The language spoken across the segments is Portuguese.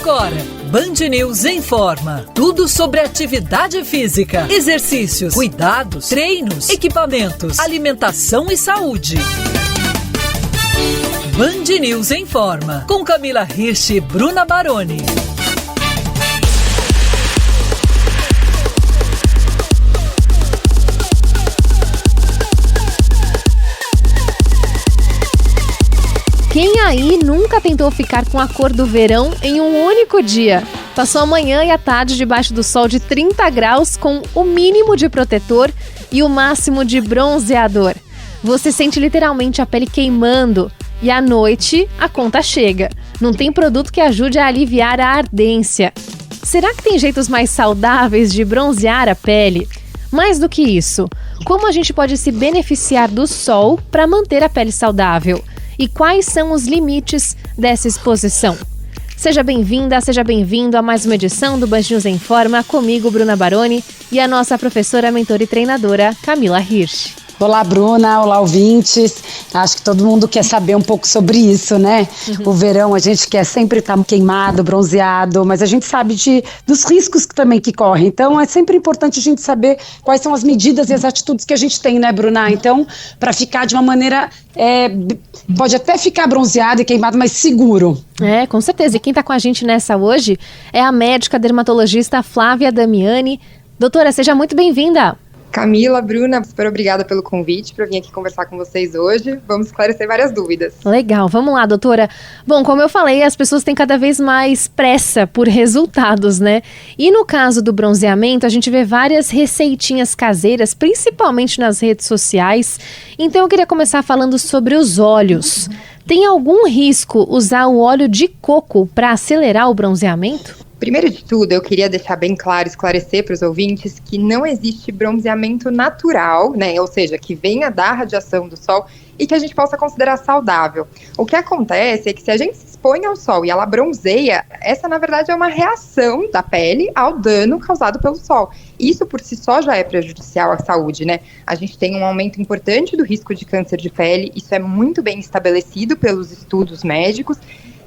Agora, Band News informa. Tudo sobre atividade física, exercícios, cuidados, treinos, equipamentos, alimentação e saúde. Band News informa. Com Camila Hirsch e Bruna Baroni. Quem aí nunca tentou ficar com a cor do verão em um único dia? Passou a manhã e a tarde debaixo do sol de 30 graus com o mínimo de protetor e o máximo de bronzeador. Você sente literalmente a pele queimando e à noite a conta chega. Não tem produto que ajude a aliviar a ardência. Será que tem jeitos mais saudáveis de bronzear a pele? Mais do que isso, como a gente pode se beneficiar do sol para manter a pele saudável? E quais são os limites dessa exposição? Seja bem-vinda, seja bem-vindo a mais uma edição do Band News Informa, comigo, Bruna Baroni, e a nossa professora, mentora e treinadora, Camila Hirsch. Olá, Bruna, olá, ouvintes. Acho que todo mundo quer saber um pouco sobre isso, né? O verão a gente quer sempre estar queimado, bronzeado, mas a gente sabe dos riscos também que correm. Então é sempre importante a gente saber quais são as medidas e as atitudes que a gente tem, né, Bruna? Então, para ficar de uma maneira, pode até ficar bronzeado e queimado, mas seguro. É, com certeza. E quem está com a gente nessa hoje é a médica dermatologista Flávia Damiani. Doutora, seja muito bem-vinda. Camila, Bruna, super obrigada pelo convite para vir aqui conversar com vocês hoje. Vamos esclarecer várias dúvidas. Legal, vamos lá, doutora. Bom, como eu falei, as pessoas têm cada vez mais pressa por resultados, né? E no caso do bronzeamento, a gente vê várias receitinhas caseiras, principalmente nas redes sociais. Então eu queria começar falando sobre os óleos. Tem algum risco usar o óleo de coco para acelerar o bronzeamento? Primeiro de tudo, eu queria deixar bem claro, esclarecer para os ouvintes que não existe bronzeamento natural, né? Ou seja, que venha da radiação do sol e que a gente possa considerar saudável. O que acontece é que se a gente se expõe ao sol e ela bronzeia, essa na verdade é uma reação da pele ao dano causado pelo sol. Isso por si só já é prejudicial à saúde, né? A gente tem um aumento importante do risco de câncer de pele, isso é muito bem estabelecido pelos estudos médicos.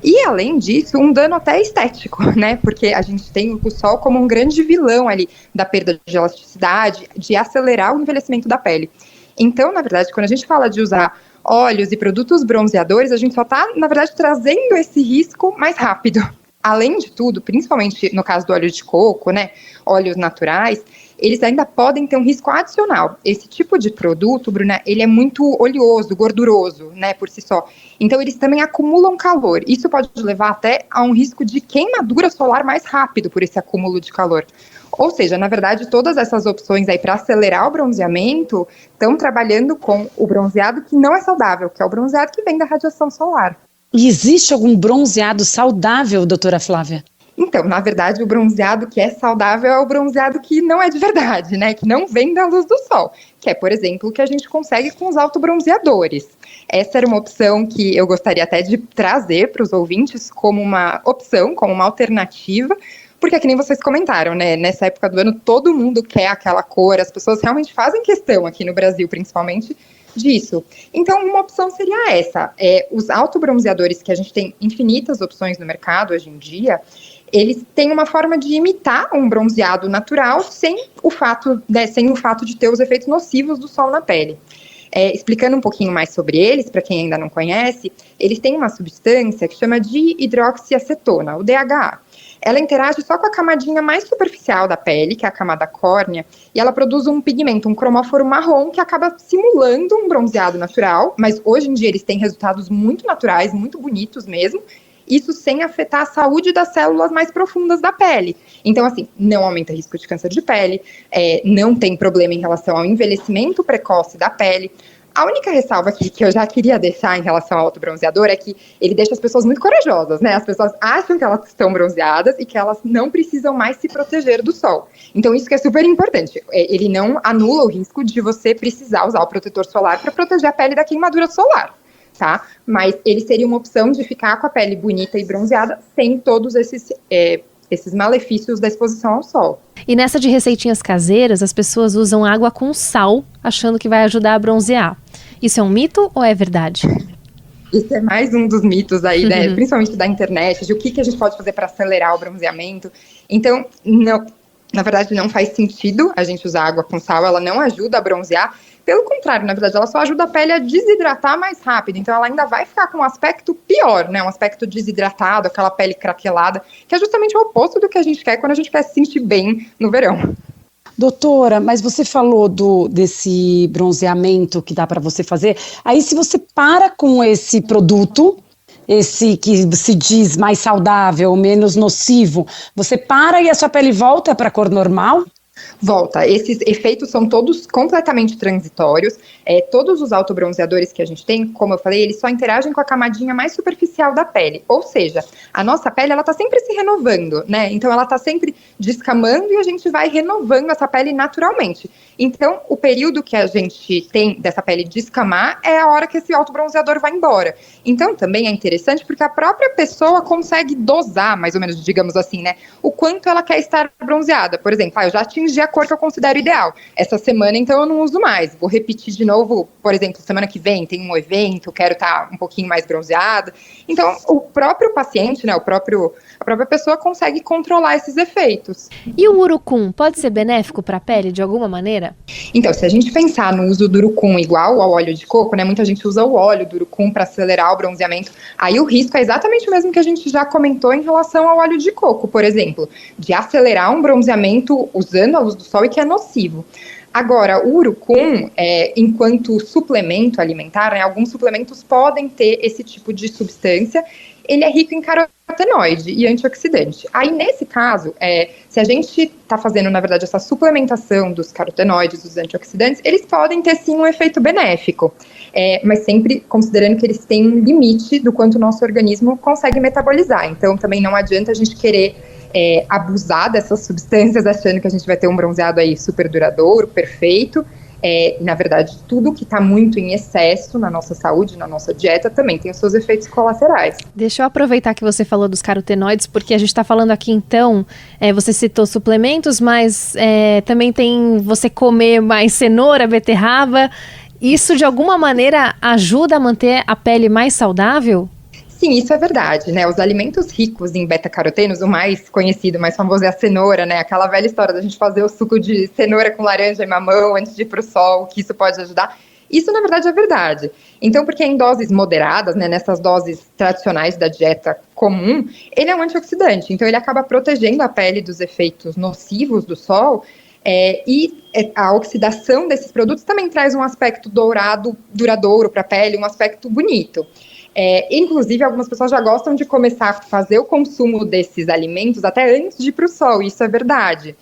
E, além disso, um dano até estético, né? Porque a gente tem o sol como um grande vilão ali da perda de elasticidade, de acelerar o envelhecimento da pele. Então, na verdade, quando a gente fala de usar óleos e produtos bronzeadores, a gente só está, na verdade, trazendo esse risco mais rápido. Além de tudo, principalmente no caso do óleo de coco, né? Óleos naturais, eles ainda podem ter um risco adicional. Esse tipo de produto, Bruna, ele é muito oleoso, gorduroso, né, por si só. Então, eles também acumulam calor. Isso pode levar até a um risco de queimadura solar mais rápido por esse acúmulo de calor. Ou seja, na verdade, todas essas opções aí para acelerar o bronzeamento estão trabalhando com o bronzeado que não é saudável, que é o bronzeado que vem da radiação solar. E existe algum bronzeado saudável, doutora Flávia? Então, na verdade, o bronzeado que é saudável é o bronzeado que não é de verdade, né? Que não vem da luz do sol, que é, por exemplo, o que a gente consegue com os autobronzeadores. Essa era uma opção que eu gostaria até de trazer para os ouvintes como uma opção, como uma alternativa, porque é que nem vocês comentaram, né? Nessa época do ano, todo mundo quer aquela cor, as pessoas realmente fazem questão, aqui no Brasil principalmente, disso. Então, uma opção seria essa. Os autobronzeadores, que a gente tem infinitas opções no mercado hoje em dia, eles têm uma forma de imitar um bronzeado natural sem o fato de ter os efeitos nocivos do sol na pele. Explicando um pouquinho mais sobre eles, para quem ainda não conhece, eles têm uma substância que chama de hidroxiacetona, o DHA. Ela interage só com a camadinha mais superficial da pele, que é a camada córnea, e ela produz um pigmento, um cromóforo marrom, que acaba simulando um bronzeado natural, mas hoje em dia eles têm resultados muito naturais, muito bonitos mesmo, isso sem afetar a saúde das células mais profundas da pele. Então, assim, não aumenta o risco de câncer de pele, não tem problema em relação ao envelhecimento precoce da pele. A única ressalva aqui que eu já queria deixar em relação ao autobronzeador é que ele deixa as pessoas muito corajosas, né? As pessoas acham que elas estão bronzeadas e que elas não precisam mais se proteger do sol. Então, isso que é super importante. Ele não anula o risco de você precisar usar o protetor solar para proteger a pele da queimadura solar, tá? Mas ele seria uma opção de ficar com a pele bonita e bronzeada sem todos esses malefícios da exposição ao sol. E nessa de receitinhas caseiras, as pessoas usam água com sal, achando que vai ajudar a bronzear. Isso é um mito ou é verdade? Esse é mais um dos mitos aí, né, principalmente da internet, de o que a gente pode fazer para acelerar o bronzeamento. Então, não, na verdade, não faz sentido a gente usar água com sal, ela não ajuda a bronzear. Pelo contrário, na verdade, ela só ajuda a pele a desidratar mais rápido. Então, ela ainda vai ficar com um aspecto pior, né? Um aspecto desidratado, aquela pele craquelada, que é justamente o oposto do que a gente quer quando a gente quer se sentir bem no verão. Doutora, mas você falou desse bronzeamento que dá para você fazer. Aí, se você para com esse produto, esse que se diz mais saudável, menos nocivo, você para e a sua pele volta para a cor normal? Volta. Esses efeitos são todos completamente transitórios. Todos os autobronzeadores que a gente tem, como eu falei, eles só interagem com a camadinha mais superficial da pele. Ou seja, a nossa pele, ela tá sempre se renovando, né? Então, ela tá sempre descamando e a gente vai renovando essa pele naturalmente. Então, o período que a gente tem dessa pele descamar é a hora que esse autobronzeador vai embora. Então, também é interessante porque a própria pessoa consegue dosar, mais ou menos, digamos assim, né? O quanto ela quer estar bronzeada. Por exemplo, eu já atingi a cor que eu considero ideal. Essa semana, então, eu não uso mais. Vou repetir de novo, por exemplo, semana que vem tem um evento, quero estar um pouquinho mais bronzeada. Então, o próprio paciente, né, a própria pessoa consegue controlar esses efeitos. E o urucum pode ser benéfico para a pele de alguma maneira? Então, se a gente pensar no uso do urucum igual ao óleo de coco, né, muita gente usa o óleo do urucum para acelerar o bronzeamento, aí o risco é exatamente o mesmo que a gente já comentou em relação ao óleo de coco, por exemplo, de acelerar um bronzeamento usando a luz do sol e que é nocivo. Agora, o urucum, enquanto suplemento alimentar, né, alguns suplementos podem ter esse tipo de substância. Ele é rico em carotenoide e antioxidante. Aí, nesse caso, se a gente está fazendo, na verdade, essa suplementação dos carotenoides, dos antioxidantes, eles podem ter, sim, um efeito benéfico. Mas sempre considerando que eles têm um limite do quanto o nosso organismo consegue metabolizar. Então, também não adianta a gente querer abusar dessas substâncias, achando que a gente vai ter um bronzeado aí super duradouro, perfeito. Na verdade, tudo que está muito em excesso na nossa saúde, na nossa dieta, também tem os seus efeitos colaterais. Deixa eu aproveitar que você falou dos carotenoides, porque a gente está falando aqui, então, você citou suplementos, mas também tem você comer mais cenoura, beterraba. Isso, de alguma maneira, ajuda a manter a pele mais saudável? Sim, isso é verdade, né? Os alimentos ricos em beta-carotenos, o mais conhecido, mais famoso é a cenoura, né? Aquela velha história da gente fazer o suco de cenoura com laranja e mamão antes de ir para o sol, que isso pode ajudar. Isso, na verdade, é verdade. Então, porque em doses moderadas, né, nessas doses tradicionais da dieta comum, ele é um antioxidante. Então, ele acaba protegendo a pele dos efeitos nocivos do sol. E a oxidação desses produtos também traz um aspecto dourado, duradouro para a pele, um aspecto bonito. Inclusive, algumas pessoas já gostam de começar a fazer o consumo desses alimentos até antes de ir para o sol, isso é verdade.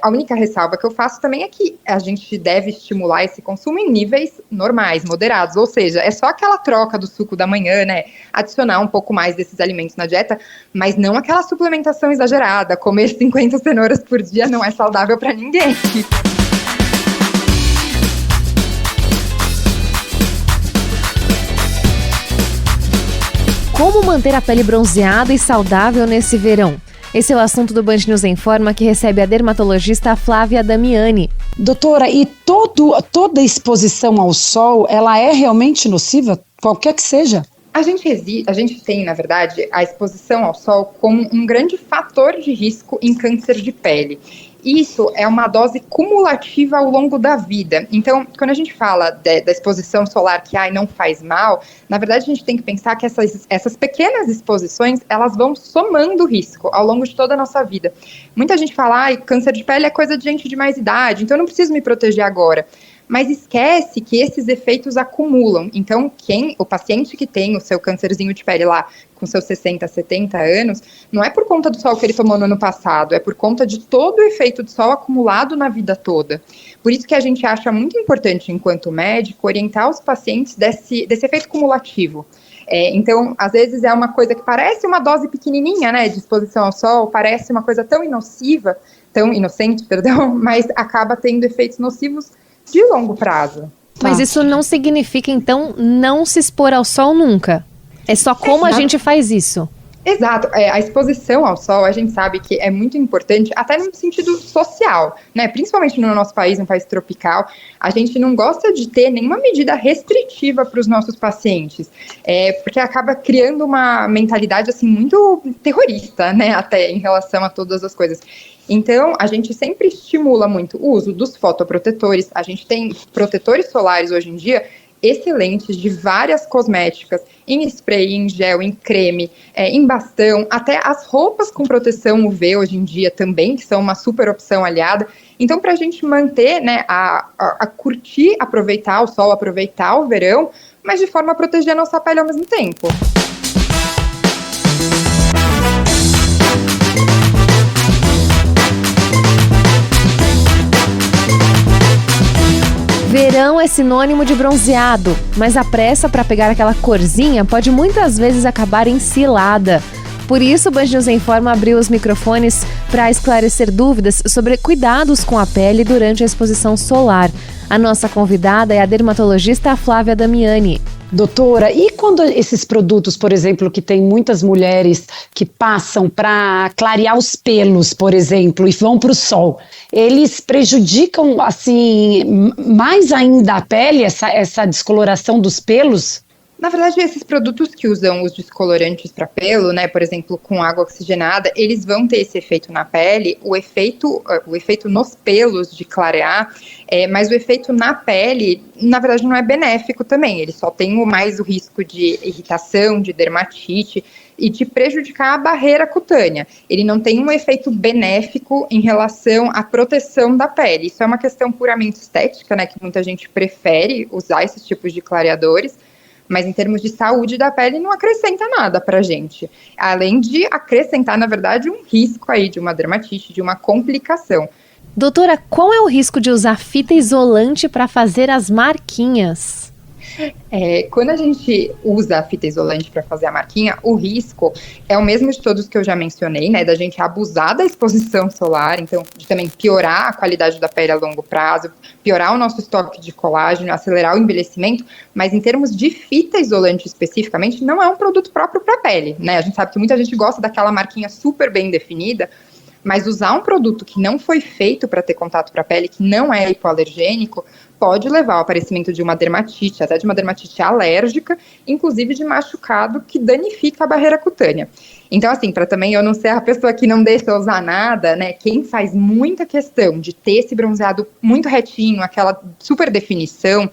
A única ressalva que eu faço também é que a gente deve estimular esse consumo em níveis normais, moderados, ou seja, é só aquela troca do suco da manhã, né, adicionar um pouco mais desses alimentos na dieta, mas não aquela suplementação exagerada, comer 50 cenouras por dia não é saudável para ninguém. Como manter a pele bronzeada e saudável nesse verão? Esse é o assunto do Band News Informa, que recebe a dermatologista Flávia Damiani. Doutora, e toda exposição ao sol, ela é realmente nociva? Qualquer que seja? A gente tem, na verdade, a exposição ao sol como um grande fator de risco em câncer de pele. Isso é uma dose cumulativa ao longo da vida. Então, quando a gente fala da exposição solar que não faz mal, na verdade a gente tem que pensar que essas pequenas exposições, elas vão somando risco ao longo de toda a nossa vida. Muita gente fala, câncer de pele é coisa de gente de mais idade, então eu não preciso me proteger agora. Mas esquece que esses efeitos acumulam. Então, o paciente que tem o seu câncerzinho de pele lá com seus 60, 70 anos, não é por conta do sol que ele tomou no ano passado, é por conta de todo o efeito do sol acumulado na vida toda. Por isso que a gente acha muito importante, enquanto médico, orientar os pacientes desse efeito cumulativo. Então, às vezes é uma coisa que parece uma dose pequenininha, né, de exposição ao sol, parece uma coisa tão inocente, mas acaba tendo efeitos nocivos de longo prazo. Mas isso não significa, então, não se expor ao sol nunca. É só como a gente faz isso. Exato, a exposição ao sol, a gente sabe que é muito importante, até no sentido social, né? Principalmente no nosso país, um país tropical, a gente não gosta de ter nenhuma medida restritiva para os nossos pacientes, porque acaba criando uma mentalidade assim muito terrorista, né? Até em relação a todas as coisas. Então, a gente sempre estimula muito o uso dos fotoprotetores. A gente tem protetores solares hoje em dia excelentes de várias cosméticas, em spray, em gel, em creme, em bastão, até as roupas com proteção UV hoje em dia também, que são uma super opção aliada. Então, para a gente manter, né, a curtir, aproveitar o sol, aproveitar o verão, mas de forma a proteger a nossa pele ao mesmo tempo. Verão é sinônimo de bronzeado, mas a pressa para pegar aquela corzinha pode muitas vezes acabar em cilada. Por isso, o Band News Informa abriu os microfones para esclarecer dúvidas sobre cuidados com a pele durante a exposição solar. A nossa convidada é a dermatologista Flávia Damiani. Doutora, e quando esses produtos, por exemplo, que tem muitas mulheres que passam para clarear os pelos, por exemplo, e vão para o sol, eles prejudicam, assim, mais ainda a pele, essa descoloração dos pelos? Na verdade, esses produtos que usam os descolorantes para pelo, né, por exemplo, com água oxigenada, eles vão ter esse efeito na pele, o efeito nos pelos de clarear, mas o efeito na pele, na verdade, não é benéfico também. Ele só tem mais o risco de irritação, de dermatite e de prejudicar a barreira cutânea. Ele não tem um efeito benéfico em relação à proteção da pele. Isso é uma questão puramente estética, né, que muita gente prefere usar esses tipos de clareadores, mas em termos de saúde da pele não acrescenta nada pra gente, além de acrescentar, na verdade, um risco aí de uma dermatite, de uma complicação. Doutora, qual é o risco de usar fita isolante para fazer as marquinhas? Quando a gente usa a fita isolante para fazer a marquinha, o risco é o mesmo de todos que eu já mencionei, né, da gente abusar da exposição solar, então de também piorar a qualidade da pele a longo prazo, piorar o nosso estoque de colágeno, acelerar o envelhecimento, mas em termos de fita isolante especificamente, não é um produto próprio para a pele, né, a gente sabe que muita gente gosta daquela marquinha super bem definida, mas usar um produto que não foi feito para ter contato com a pele, que não é hipoalergênico, pode levar ao aparecimento de uma dermatite, até de uma dermatite alérgica, inclusive de machucado que danifica a barreira cutânea. Então, assim, para também eu não ser a pessoa que não deixa usar nada, né, quem faz muita questão de ter esse bronzeado muito retinho, aquela super definição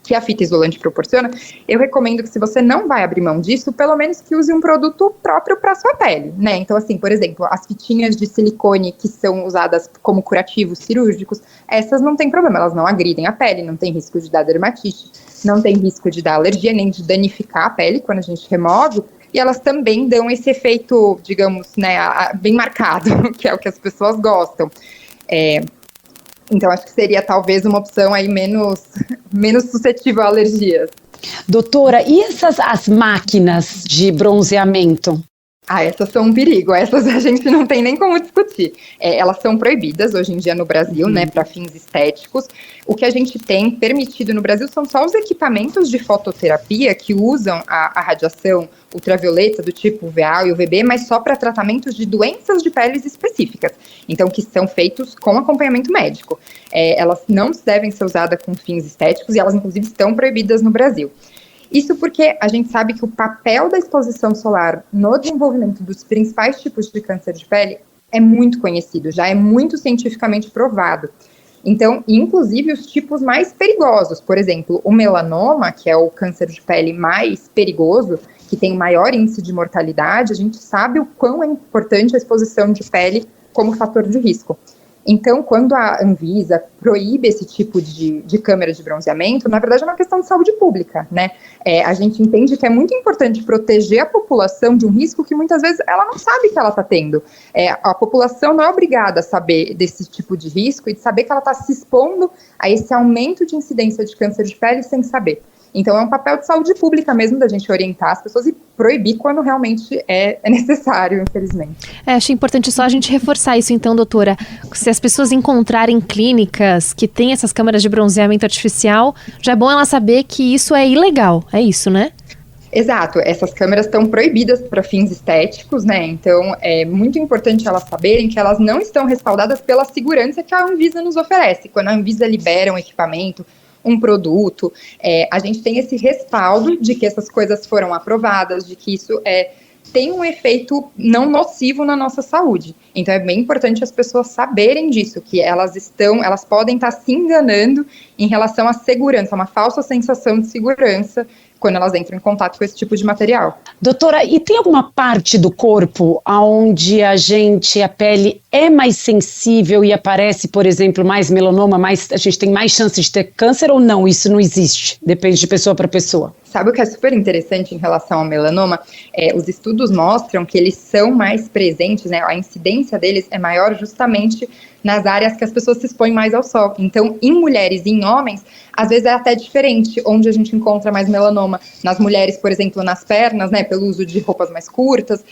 que a fita isolante proporciona, eu recomendo que, se você não vai abrir mão disso, pelo menos que use um produto próprio para sua pele, né? Então, assim, por exemplo, as fitinhas de silicone que são usadas como curativos cirúrgicos, essas não tem problema, elas não agridem a pele, não tem risco de dar dermatite, não tem risco de dar alergia, nem de danificar a pele quando a gente remove, e elas também dão esse efeito, digamos, né, bem marcado, que é o que as pessoas gostam. Então, acho que seria talvez uma opção aí menos suscetível a alergias. Doutora, e as máquinas de bronzeamento? Essas são um perigo, essas a gente não tem nem como discutir. Elas são proibidas hoje em dia no Brasil, né, para fins estéticos. O que a gente tem permitido no Brasil são só os equipamentos de fototerapia que usam a radiação ultravioleta do tipo UVA e UVB, mas só para tratamentos de doenças de peles específicas. Então, que são feitos com acompanhamento médico. Elas não devem ser usadas com fins estéticos e elas, inclusive, estão proibidas no Brasil. Isso porque a gente sabe que o papel da exposição solar no desenvolvimento dos principais tipos de câncer de pele é muito conhecido, já é muito cientificamente provado. Então, inclusive os tipos mais perigosos, por exemplo, o melanoma, que é o câncer de pele mais perigoso, que tem o maior índice de mortalidade, a gente sabe o quão é importante a exposição de pele como fator de risco. Então, quando a Anvisa proíbe esse tipo de câmera de bronzeamento, na verdade é uma questão de saúde pública, né? A gente entende que é muito importante proteger a população de um risco que muitas vezes ela não sabe que ela está tendo. A população não é obrigada a saber desse tipo de risco e de saber que ela está se expondo a esse aumento de incidência de câncer de pele sem saber. Então, é um papel de saúde pública mesmo da gente orientar as pessoas e proibir quando realmente é necessário, infelizmente. Achei importante só a gente reforçar isso, então, doutora. Se as pessoas encontrarem clínicas que têm essas câmeras de bronzeamento artificial, já é bom ela saber que isso é ilegal. É isso, né? Exato, essas câmeras estão proibidas para fins estéticos, né? Então é muito importante elas saberem que elas não estão respaldadas pela segurança que a Anvisa nos oferece. Quando a Anvisa libera um equipamento, um produto, a gente tem esse respaldo de que essas coisas foram aprovadas, de que isso tem um efeito não nocivo na nossa saúde. Então é bem importante as pessoas saberem disso, que elas podem estar se enganando em relação à segurança, uma falsa sensação de segurança quando elas entram em contato com esse tipo de material. Doutora, e tem alguma parte do corpo onde a pele é mais sensível e aparece, por exemplo, mais melanoma, a gente tem mais chance de ter câncer ou não? Isso não existe, depende de pessoa para pessoa. Sabe o que é super interessante em relação ao melanoma? Os estudos mostram que eles são mais presentes, né? A incidência deles é maior justamente nas áreas que as pessoas se expõem mais ao sol. Então, em mulheres e em homens, às vezes é até diferente onde a gente encontra mais melanoma. Nas mulheres, por exemplo, nas pernas, né, pelo uso de roupas mais curtas,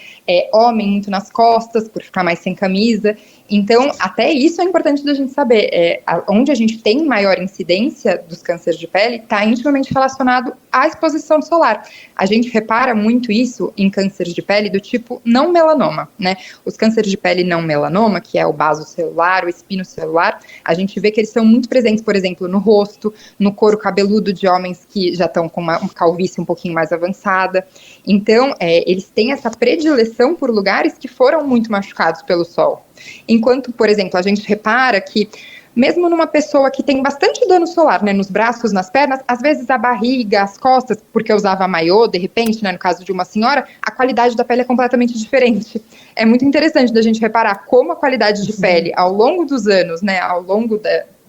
homem muito nas costas, por ficar mais sem camisa. Então, até isso é importante da gente saber. Onde a gente tem maior incidência dos cânceres de pele está intimamente relacionado à exposição solar. A gente repara muito isso em cânceres de pele do tipo não melanoma, né? Os cânceres de pele não melanoma, que é o basocelular, o espinocelular, a gente vê que eles são muito presentes, por exemplo, no rosto, no couro cabeludo de homens que já estão com uma calvície um pouquinho mais avançada. Então, eles têm essa predileção por lugares que foram muito machucados pelo sol. Enquanto, por exemplo, a gente repara que mesmo numa pessoa que tem bastante dano solar, né, nos braços, nas pernas, às vezes a barriga, as costas, porque usava maiô, de repente, né, no caso de uma senhora, a qualidade da pele é completamente diferente. É muito interessante da gente reparar como a qualidade de pele, ao longo dos anos, né, ao longo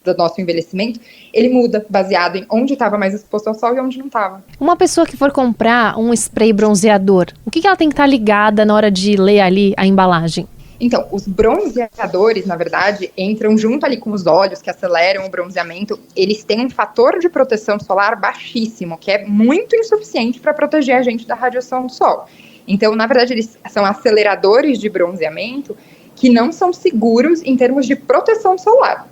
do nosso envelhecimento, ele muda baseado em onde estava mais exposto ao sol e onde não estava. Uma pessoa que for comprar um spray bronzeador, o que ela tem que estar ligada na hora de ler ali a embalagem? Então, os bronzeadores, na verdade, entram junto ali com os óleos que aceleram o bronzeamento. Eles têm um fator de proteção solar baixíssimo, que é muito insuficiente para proteger a gente da radiação do sol. Então, na verdade, eles são aceleradores de bronzeamento que não são seguros em termos de proteção solar.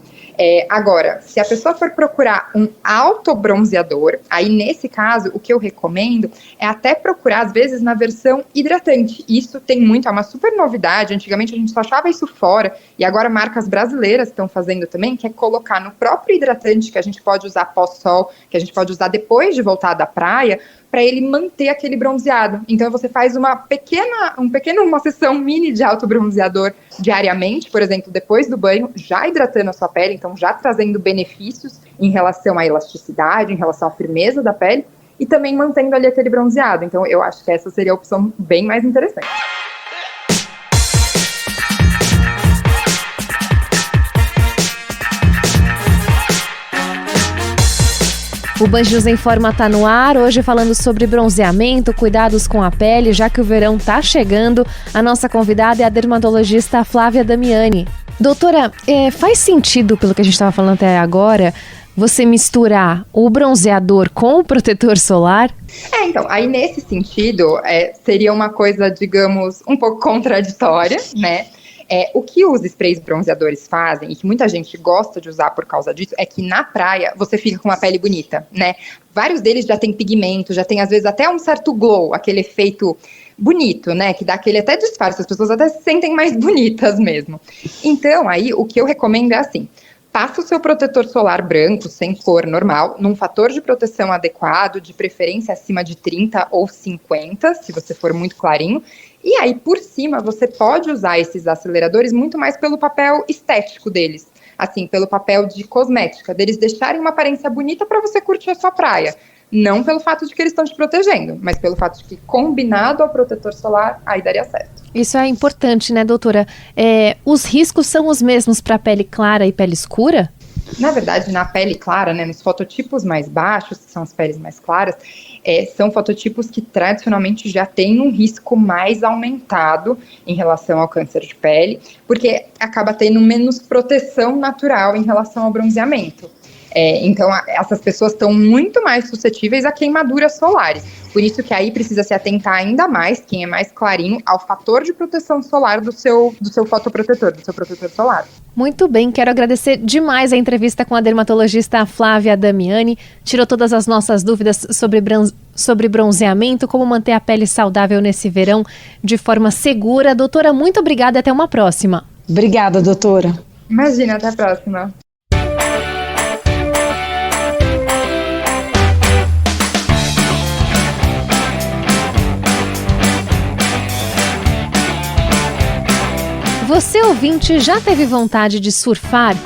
Agora, se a pessoa for procurar um autobronzeador, aí nesse caso, o que eu recomendo é até procurar, às vezes, na versão hidratante. Isso tem muito, é uma super novidade. Antigamente a gente só achava isso fora, e agora marcas brasileiras estão fazendo também, que é colocar no próprio hidratante, que a gente pode usar pós-sol, que a gente pode usar depois de voltar da praia, para ele manter aquele bronzeado. Então você faz uma sessão mini de autobronzeador diariamente, por exemplo, depois do banho, já hidratando a sua pele, então já trazendo benefícios em relação à elasticidade, em relação à firmeza da pele, e também mantendo ali aquele bronzeado. Então eu acho que essa seria a opção bem mais interessante. O Band News em Forma tá no ar, hoje falando sobre bronzeamento, cuidados com a pele, já que o verão tá chegando. A nossa convidada é a dermatologista Flávia Damiani. Doutora, faz sentido, pelo que a gente estava falando até agora, você misturar o bronzeador com o protetor solar? Então, aí nesse sentido, seria uma coisa, digamos, um pouco contraditória, né? O que os sprays bronzeadores fazem, e que muita gente gosta de usar por causa disso, é que na praia você fica com uma pele bonita, né? Vários deles já tem pigmento, já tem às vezes até um certo glow, aquele efeito bonito, né? Que dá aquele até disfarce, as pessoas até se sentem mais bonitas mesmo. Então, aí o que eu recomendo é assim: passa o seu protetor solar branco, sem cor, normal, num fator de proteção adequado, de preferência acima de 30 ou 50, se você for muito clarinho. E aí, por cima, você pode usar esses aceleradores muito mais pelo papel estético deles. Assim, pelo papel de cosmética, deles deixarem uma aparência bonita para você curtir a sua praia. Não pelo fato de que eles estão te protegendo, mas pelo fato de que, combinado ao protetor solar, aí daria certo. Isso é importante, né, doutora? Os riscos são os mesmos para pele clara e pele escura? Na verdade, na pele clara, né, nos fototipos mais baixos, que são as peles mais claras, são fototipos que tradicionalmente já têm um risco mais aumentado em relação ao câncer de pele, porque acaba tendo menos proteção natural em relação ao bronzeamento. Então, essas pessoas estão muito mais suscetíveis a queimaduras solares. Por isso que aí precisa se atentar ainda mais, quem é mais clarinho, ao fator de proteção solar do seu fotoprotetor, do seu protetor solar. Muito bem, quero agradecer demais a entrevista com a dermatologista Flávia Damiani. Tirou todas as nossas dúvidas sobre bronzeamento, como manter a pele saudável nesse verão de forma segura. Doutora, muito obrigada e até uma próxima. Obrigada, doutora. Imagina, até a próxima. Você, ouvinte, já teve vontade de surfar?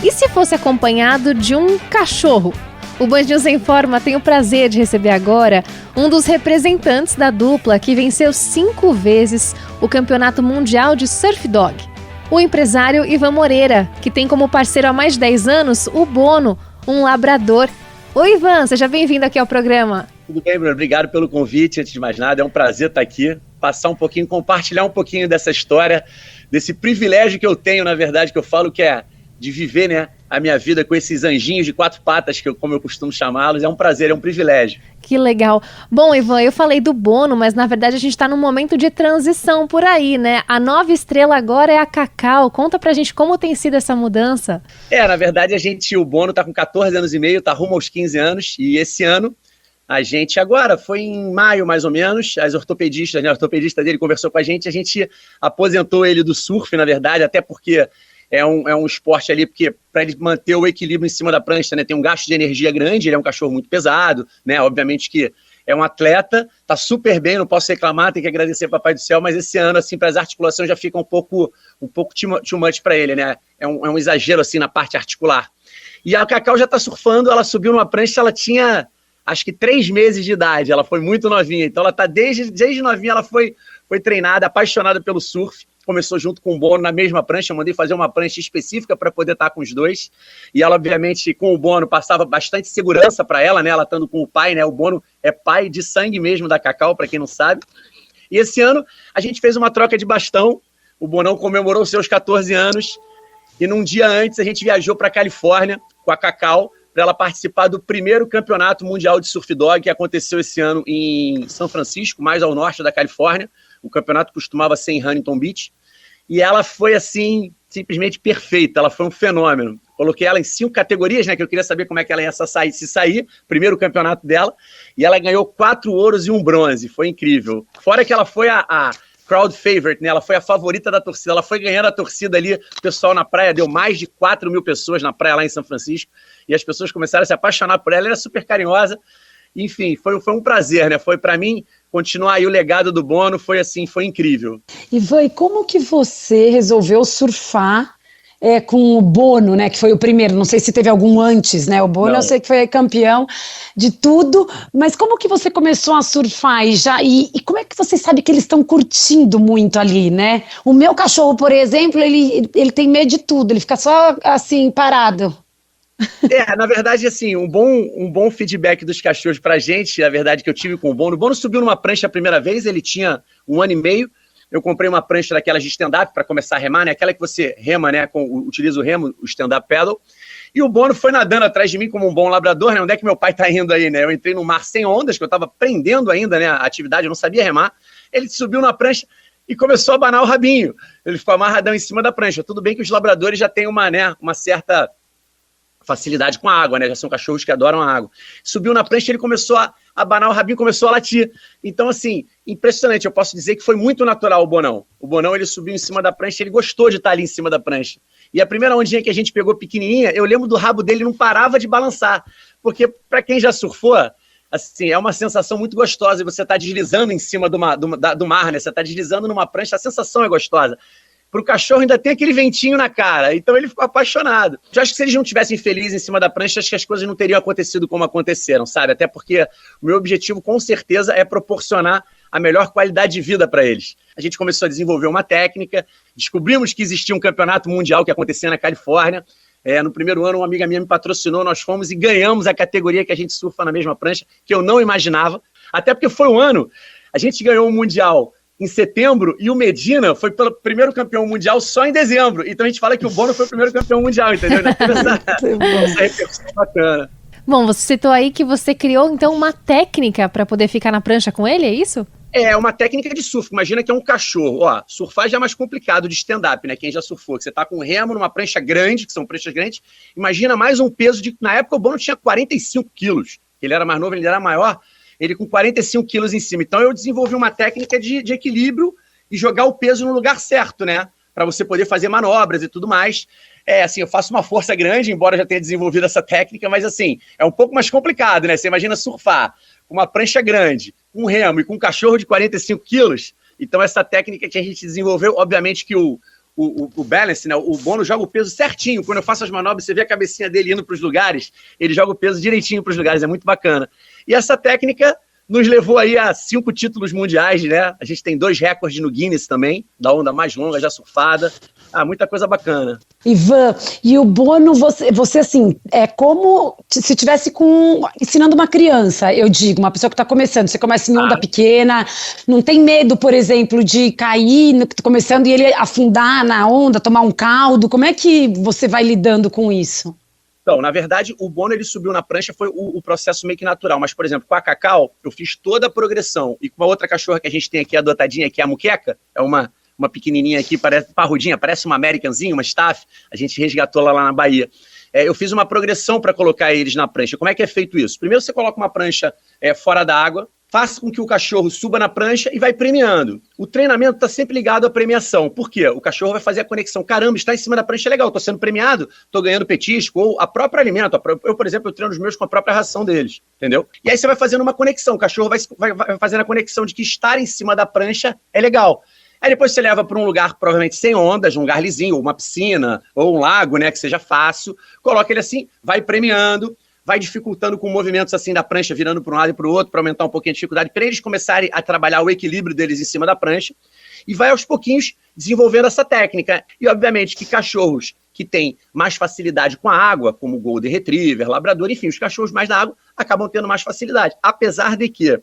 E se fosse acompanhado de um cachorro? O Band News Informa tem o prazer de receber agora um dos representantes da dupla que venceu 5 vezes o Campeonato Mundial de Surf Dog. O empresário Ivan Moreira, que tem como parceiro há mais de 10 anos o Bono, um labrador. Oi, Ivan, seja bem-vindo aqui ao programa. Tudo bem, Bruno? Obrigado pelo convite. Antes de mais nada, é um prazer estar aqui, compartilhar um pouquinho dessa história, desse privilégio que eu tenho, na verdade, que eu falo que é de viver, né, a minha vida com esses anjinhos de 4 patas, como eu costumo chamá-los. É um prazer, é um privilégio. Que legal. Bom, Ivan, eu falei do Bono, mas na verdade a gente está num momento de transição por aí, né? A nova estrela agora é a Cacau. Conta pra gente como tem sido essa mudança. Na verdade o Bono tá com 14 anos e meio, tá rumo aos 15 anos, e esse ano a gente agora, foi em maio mais ou menos, a ortopedista dele conversou com a gente aposentou ele do surf, na verdade, até porque é um esporte ali, porque para ele manter o equilíbrio em cima da prancha, né, tem um gasto de energia grande, ele é um cachorro muito pesado, né, obviamente que é um atleta, tá super bem, não posso reclamar, tem que agradecer ao Papai do Céu, mas esse ano, assim, para as articulações já fica um pouco too much para ele, né, é um exagero, assim, na parte articular. E a Cacau já tá surfando, ela subiu numa prancha, ela tinha acho que 3 meses de idade, ela foi muito novinha, então ela tá desde novinha, ela foi treinada, apaixonada pelo surf, começou junto com o Bono na mesma prancha, eu mandei fazer uma prancha específica para poder estar com os dois, e ela obviamente com o Bono passava bastante segurança para ela, né, ela estando com o pai, né, o Bono é pai de sangue mesmo da Cacau, para quem não sabe, e esse ano a gente fez uma troca de bastão, o Bonão comemorou seus 14 anos, e num dia antes a gente viajou para a Califórnia com a Cacau, para ela participar do primeiro campeonato mundial de surf dog que aconteceu esse ano em São Francisco, mais ao norte da Califórnia. O campeonato costumava ser em Huntington Beach. E ela foi, assim, simplesmente perfeita. Ela foi um fenômeno. Coloquei ela em 5 categorias, né, que eu queria saber como é que ela ia se sair. Primeiro campeonato dela. E ela ganhou 4 ouros e 1 bronze. Foi incrível. Fora que ela foi a crowd favorite, né? Ela foi a favorita da torcida, ela foi ganhando a torcida ali, o pessoal na praia, deu mais de 4 mil pessoas na praia lá em São Francisco, e as pessoas começaram a se apaixonar por ela, era super carinhosa, enfim, foi um prazer, né? Foi para mim, continuar aí o legado do Bono, foi incrível. Ivan, e como que você resolveu surfar com o Bono, né, que foi o primeiro, não sei se teve algum antes, né, o Bono não. Eu sei que foi campeão de tudo, mas como que você começou a surfar e como é que você sabe que eles estão curtindo muito ali, né? O meu cachorro, por exemplo, ele tem medo de tudo, ele fica só assim, parado. Na verdade, assim, um bom feedback dos cachorros pra gente, na verdade, que eu tive com o Bono subiu numa prancha a primeira vez, ele tinha 1 ano e meio, eu comprei uma prancha daquelas de stand-up para começar a remar, né? Aquela que você rema, né? Utiliza o remo, o stand-up paddle. E o Bono foi nadando atrás de mim como um bom labrador, né? Onde é que meu pai tá indo aí, né? Eu entrei no mar sem ondas, que eu estava aprendendo ainda, né? A atividade, eu não sabia remar. Ele subiu na prancha e começou a abanar o rabinho. Ele ficou amarradão em cima da prancha. Tudo bem que os labradores já têm uma certa facilidade com a água, né? Já são cachorros que adoram a água. Subiu na prancha, ele começou a abanar o rabinho, começou a latir. Então, assim, impressionante. Eu posso dizer que foi muito natural o Bonão. O Bonão, ele subiu em cima da prancha, ele gostou de estar ali em cima da prancha. E a primeira ondinha que a gente pegou pequenininha, eu lembro do rabo dele, não parava de balançar. Porque, para quem já surfou, assim, é uma sensação muito gostosa. E você tá deslizando em cima do mar, né? Você tá deslizando numa prancha, a sensação é gostosa. Pro cachorro ainda tem aquele ventinho na cara, então ele ficou apaixonado. Eu acho que se eles não tivessem felizes em cima da prancha, acho que as coisas não teriam acontecido como aconteceram, sabe? Até porque o meu objetivo, com certeza, é proporcionar a melhor qualidade de vida para eles. A gente começou a desenvolver uma técnica, descobrimos que existia um campeonato mundial que acontecia na Califórnia. No primeiro ano, uma amiga minha me patrocinou, nós fomos e ganhamos a categoria que a gente surfa na mesma prancha, que eu não imaginava. Até porque foi um ano, a gente ganhou um mundial em setembro, e o Medina foi pelo primeiro campeão mundial só em dezembro. Então a gente fala que o Bono foi o primeiro campeão mundial, entendeu? Já teve essa repercussão bacana. Bom, você citou aí que você criou, então, uma técnica para poder ficar na prancha com ele, é isso? É uma técnica de surf. Imagina que é um cachorro. Ó, surfar já é mais complicado de stand-up, né? Quem já surfou, que você tá com um remo numa prancha grande, que são pranchas grandes, imagina mais um peso de... Na época o Bono tinha 45 quilos. Ele era mais novo, ele era maior, ele com 45 quilos em cima. Então eu desenvolvi uma técnica de equilíbrio e jogar o peso no lugar certo, né? Para você poder fazer manobras e tudo mais. Assim, eu faço uma força grande, embora eu já tenha desenvolvido essa técnica, mas assim, é um pouco mais complicado, né? Você imagina surfar com uma prancha grande, com um remo e com um cachorro de 45 quilos. Então essa técnica que a gente desenvolveu, obviamente que o balance, né? O Bono joga o peso certinho. Quando eu faço as manobras, você vê a cabecinha dele indo para os lugares, ele joga o peso direitinho para os lugares, é muito bacana. E essa técnica nos levou aí a 5 títulos mundiais, né? A gente tem 2 recordes no Guinness também, da onda mais longa já surfada. Muita coisa bacana. Ivan, e o Bono, você assim, é como se estivesse ensinando uma criança, eu digo, uma pessoa que está começando. Você começa em onda pequena, não tem medo, por exemplo, de cair, começando e ele afundar na onda, tomar um caldo. Como é que você vai lidando com isso? Então, na verdade, o Bono, ele subiu na prancha, foi o processo meio que natural. Mas, por exemplo, com a Cacau, eu fiz toda a progressão. E com a outra cachorra que a gente tem aqui, adotadinha, que é a Muqueca, é uma pequenininha aqui, parece parrudinha, parece uma Americanzinha, uma staff, a gente resgatou lá na Bahia. Eu fiz uma progressão para colocar eles na prancha. Como é que é feito isso? Primeiro você coloca uma prancha fora da água, faça com que o cachorro suba na prancha e vai premiando. O treinamento está sempre ligado à premiação. Por quê? O cachorro vai fazer a conexão. Caramba, está em cima da prancha, é legal, estou sendo premiado, estou ganhando petisco, ou a própria alimento. Eu, por exemplo, eu treino os meus com a própria ração deles, entendeu? E aí você vai fazendo uma conexão. O cachorro vai fazendo a conexão de que estar em cima da prancha é legal. Aí depois você leva para um lugar provavelmente sem ondas, um lugar lisinho, ou uma piscina, ou um lago, né, que seja fácil. Coloca ele assim, vai premiando, vai dificultando com movimentos assim da prancha, virando para um lado e para o outro, para aumentar um pouquinho a dificuldade, para eles começarem a trabalhar o equilíbrio deles em cima da prancha. E vai aos pouquinhos desenvolvendo essa técnica. E obviamente que cachorros que têm mais facilidade com a água, como Golden Retriever, Labrador, enfim, os cachorros mais na água acabam tendo mais facilidade. Apesar de que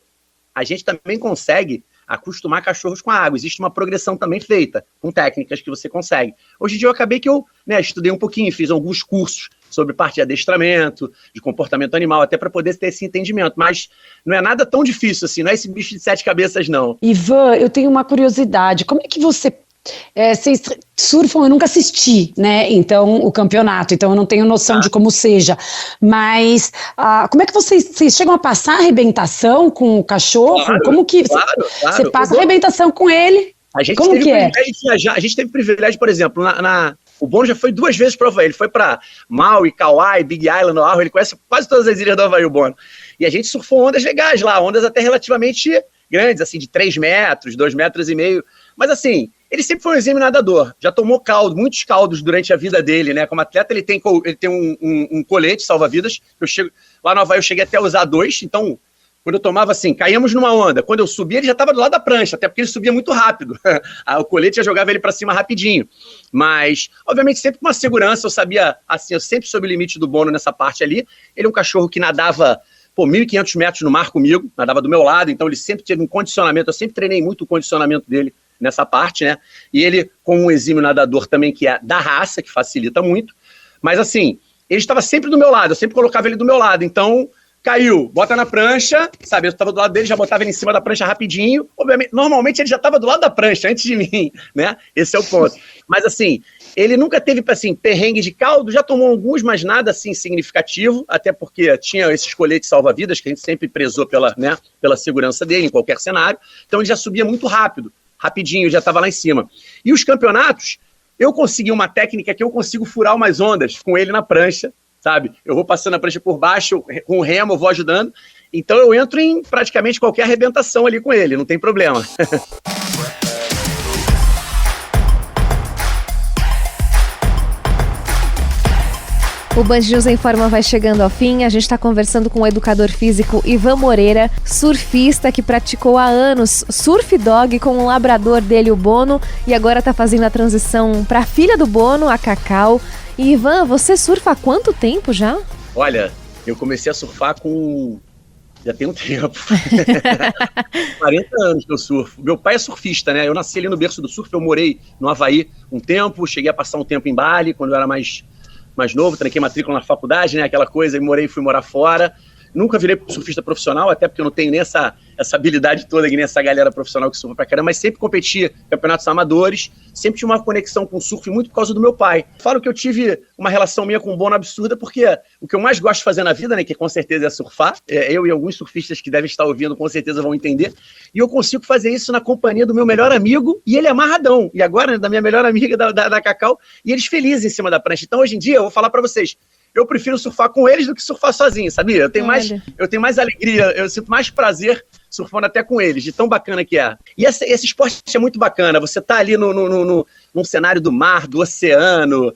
a gente também consegue acostumar cachorros com a água. Existe uma progressão também feita, com técnicas que você consegue. Hoje em dia eu acabei que eu estudei um pouquinho, fiz alguns cursos sobre parte de adestramento, de comportamento animal, até para poder ter esse entendimento. Mas não é nada tão difícil assim, não é esse bicho de 7 cabeças, não. Ivan, eu tenho uma curiosidade. Como é que vocês surfam? Eu nunca assisti, né? Então, o campeonato, então eu não tenho noção de como seja. Mas como é que vocês chegam a passar arrebentação com o cachorro? Claro, como que claro. Você passa arrebentação com ele? Como que é? A gente teve privilégio, por exemplo, o Bono já foi 2 vezes para o Havaí. Ele foi para Maui, Kauai, Big Island, Oahu. Ele conhece quase todas as ilhas do Havaí, o Bono. E a gente surfou ondas legais lá, ondas até relativamente grandes, assim, de 3 metros, 2,5 metros. Mas assim, ele sempre foi um exímio nadador. Já tomou muitos caldos durante a vida dele, né? Como atleta, ele tem um colete salva-vidas. Lá no Havaí eu cheguei até a usar 2, então... Quando eu tomava assim, caíamos numa onda. Quando eu subia, ele já estava do lado da prancha, até porque ele subia muito rápido. O colete já jogava ele para cima rapidinho. Mas, obviamente, sempre com uma segurança, eu sabia, assim, eu sempre soube o limite do Bono nessa parte ali. Ele é um cachorro que nadava 1.500 metros no mar comigo, nadava do meu lado, então ele sempre teve um condicionamento, eu sempre treinei muito o condicionamento dele nessa parte, né? E ele, como um exímio nadador também, que é da raça, que facilita muito. Mas, assim, ele estava sempre do meu lado, eu sempre colocava ele do meu lado, então... Caiu, bota na prancha, sabe? Eu estava do lado dele, já botava ele em cima da prancha rapidinho. Obviamente, normalmente ele já estava do lado da prancha, antes de mim, né? Esse é o ponto. Mas assim, ele nunca teve, assim, perrengue de caldo, já tomou alguns, mas nada, assim, significativo, até porque tinha esses coletes salva-vidas, que a gente sempre prezou pela segurança dele, em qualquer cenário. Então ele já subia muito rapidinho, já estava lá em cima. E os campeonatos, eu consegui uma técnica que eu consigo furar umas ondas com ele na prancha, sabe? Eu vou passando a prancha por baixo, com o remo, eu vou ajudando. Então eu entro em praticamente qualquer arrebentação ali com ele, não tem problema. O Band News em Forma vai chegando ao fim. A gente está conversando com o educador físico Ivan Moreira, surfista que praticou há anos surf dog com o labrador dele, o Bono, e agora está fazendo a transição para a filha do Bono, a Cacau. E Ivan, você surfa há quanto tempo já? Olha, eu comecei a surfar já tem um tempo. 40 anos que eu surfo. Meu pai é surfista, né? Eu nasci ali no berço do surf, eu morei no Havaí um tempo, cheguei a passar um tempo em Bali, quando eu era mais mais novo, tranquei matrícula na faculdade, né? Aquela coisa, fui morar fora. Nunca virei surfista profissional, até porque eu não tenho nem essa habilidade toda, que nem essa galera profissional que surfa pra caramba, mas sempre competi em campeonatos amadores, sempre tinha uma conexão com o surf muito por causa do meu pai. Falo que eu tive uma relação minha com o Bono absurda, porque o que eu mais gosto de fazer na vida, né, que com certeza é surfar, eu e alguns surfistas que devem estar ouvindo com certeza vão entender, e eu consigo fazer isso na companhia do meu melhor amigo, e ele é amarradão, e agora, né, da minha melhor amiga, da Cacau, e eles felizes em cima da prancha. Então, hoje em dia, eu vou falar pra vocês, eu prefiro surfar com eles do que surfar sozinho, sabia? Eu tenho mais alegria, eu sinto mais prazer surfando até com eles, de tão bacana que é. E esse esporte é muito bacana, você tá ali num cenário do mar, do oceano,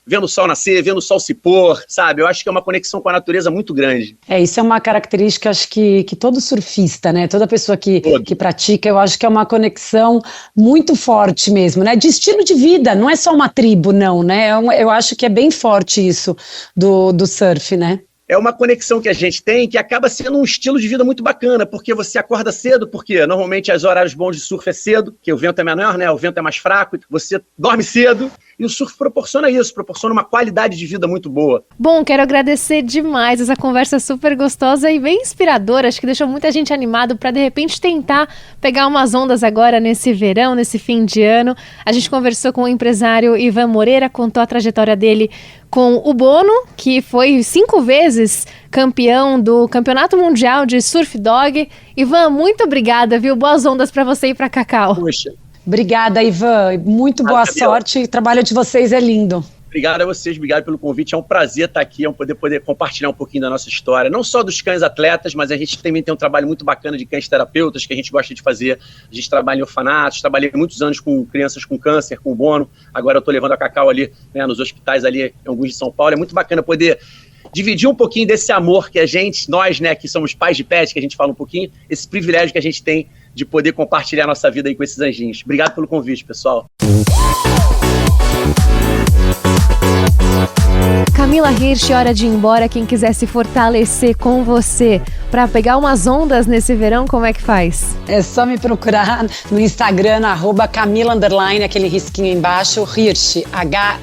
vendo o sol nascer, vendo o sol se pôr, sabe? Eu acho que é uma conexão com a natureza muito grande. Isso é uma característica, acho que todo surfista, né? Toda pessoa que pratica, eu acho que é uma conexão muito forte mesmo, né? De estilo de vida, não é só uma tribo, não, né? Eu acho que é bem forte isso do surf, né? É uma conexão que a gente tem que acaba sendo um estilo de vida muito bacana, porque você acorda cedo, porque normalmente os horários bons de surf é cedo, que o vento é menor, né? O vento é mais fraco, você dorme cedo, e o surf proporciona isso, proporciona uma qualidade de vida muito boa. Bom, quero agradecer demais essa conversa super gostosa e bem inspiradora, acho que deixou muita gente animado para de repente tentar pegar umas ondas agora nesse verão, nesse fim de ano. A gente conversou com o empresário Ivan Moreira, contou a trajetória dele com o Bono, que foi 5 vezes campeão do Campeonato Mundial de Surf Dog. Ivan, muito obrigada, viu? Boas ondas para você e para Cacau. Poxa. Obrigada, Ivan. Muito boa sorte. O trabalho de vocês é lindo. Obrigado a vocês, obrigado pelo convite. É um prazer estar aqui, é um poder compartilhar um pouquinho da nossa história. Não só dos cães atletas, mas a gente também tem um trabalho muito bacana de cães terapeutas que a gente gosta de fazer. A gente trabalha em orfanatos, trabalhei muitos anos com crianças com câncer, com o Bono. Agora eu estou levando a Cacau ali, né, nos hospitais ali, em alguns de São Paulo. É muito bacana poder dividir um pouquinho desse amor que nós, né, que somos pais de pet, que a gente fala um pouquinho, esse privilégio que a gente tem de poder compartilhar a nossa vida aí com esses anjinhos. Obrigado pelo convite, pessoal. Camila Hirsch, hora de ir embora. Quem quiser se fortalecer com você para pegar umas ondas nesse verão, como é que faz? É só me procurar no Instagram, @Camila_, aquele risquinho embaixo, Hirsch,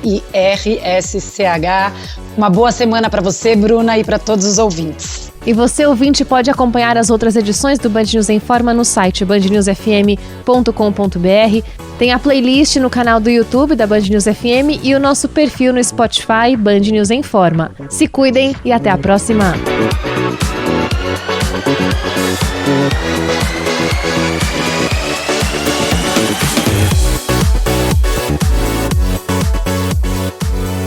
HIRSCH. Uma boa semana para você, Bruna, e para todos os ouvintes. E você, ouvinte, pode acompanhar as outras edições do Band News em Forma no site bandnewsfm.com.br. Tem a playlist no canal do YouTube da Band News FM e o nosso perfil no Spotify, Band News em Forma. Se cuidem e até a próxima!